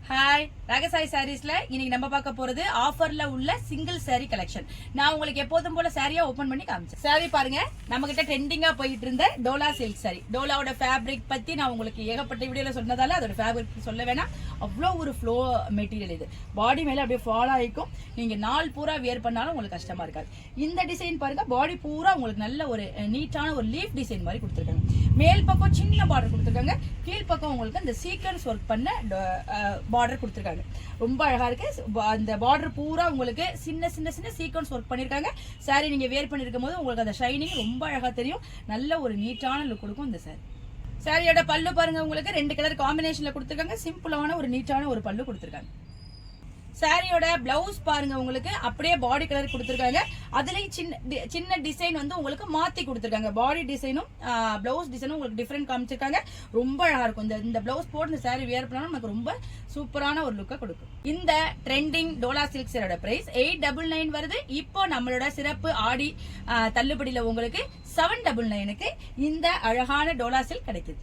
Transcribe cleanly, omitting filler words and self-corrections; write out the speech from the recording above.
Hi ராகசாய் சாரீஸ்ல இன்னைக்கு நம்ம பார்க்க போறது ஆஃபர்ல உள்ள சிங்கிள் சாரி கலெக்ஷன். நான் உங்களுக்கு எப்போதும் போல சாரியா ஓபன் பண்ணி காமிச்சேன். சாரி பாருங்க, நம்ம கிட்ட ட்ரெண்டிங்கா போயிட்டு இருந்த டோலா சில்க் சாரி. டோலாவோட ஃபேப்ரிக் பத்தி நான் உங்களுக்கு ஏகப்பட்ட வீடியோல சொன்னதால அதோட ஃபேப்ரிக் சொல்ல வேணாம். அவ்வளோ ஒரு ஃப்ளோ மெட்டீரியல் இது. பாடி மேல அப்படியே ஃபாலோ ஆயிக்கும். நீங்க நாள் பூரா வியர் பண்ணாலும் உங்களுக்கு கஷ்டமா இருக்காது. இந்த டிசைன் பாருங்க, பாடி பூரா உங்களுக்கு நல்ல ஒரு நீட்டான ஒரு லீஃப் டிசைன் மாதிரி கொடுத்துருக்காங்க. மேல் பக்கம் சின்ன பார்டர் கொடுத்துருக்காங்க, கீழ் பக்கம் உங்களுக்கு இந்த சீக்வென்ஸ் ஒர்க் பண்ண பார்டர் கொடுத்துருக்காங்க. ரொம்ப அழகா இருக்கு. அந்த பார்டர் பூரா உங்களுக்கு சின்ன சின்ன சின்ன சீக்வென்ஸ் ஒர்க் பண்ணிருக்காங்க. சாரி நீங்க வேர் பண்ணிருக்கும் போது உங்களுக்கு அந்த ஷைனிங் ரொம்ப அழகா தெரியும். நல்ல ஒரு நீட்டான லுக் கொடுக்கும் இந்த சாரி. சாரியோட பல்லு பாருங்க, உங்களுக்கு 2 கலர் காம்பினேஷன்ல கொடுத்துருக்காங்க. சிம்பிளான ஒரு நீட்டான ஒரு பல்லு கொடுத்துருக்காங்க. சாரியோட பிளவுஸ் பாருங்க, உங்களுக்கு அப்படியே பாடி கலர் கொடுத்துருக்காங்க. அதுலயும் சின்ன டிசைன் வந்து உங்களுக்கு மாத்தி கொடுத்துருக்காங்க. பாடி டிசைனும் பிளவுஸ் டிசைனும் உங்களுக்கு டிஃபரெண்ட் காமிச்சிருக்காங்க. ரொம்ப அழகா இருக்கும். இந்த பிளவுஸ் போட்டு இந்த சாரி வேர் பண்ணாலும் நமக்கு ரொம்ப சூப்பரான ஒரு லுக்கை கொடுக்கும். இந்த ட்ரெண்டிங் டோலா சில்க் சாரியோட பிரைஸ் 899 வருது. இப்போ நம்மளோட சிறப்பு ஆடி தள்ளுபடியில உங்களுக்கு 799க்கு இந்த அழகான டோலா சில்க் கிடைக்குது.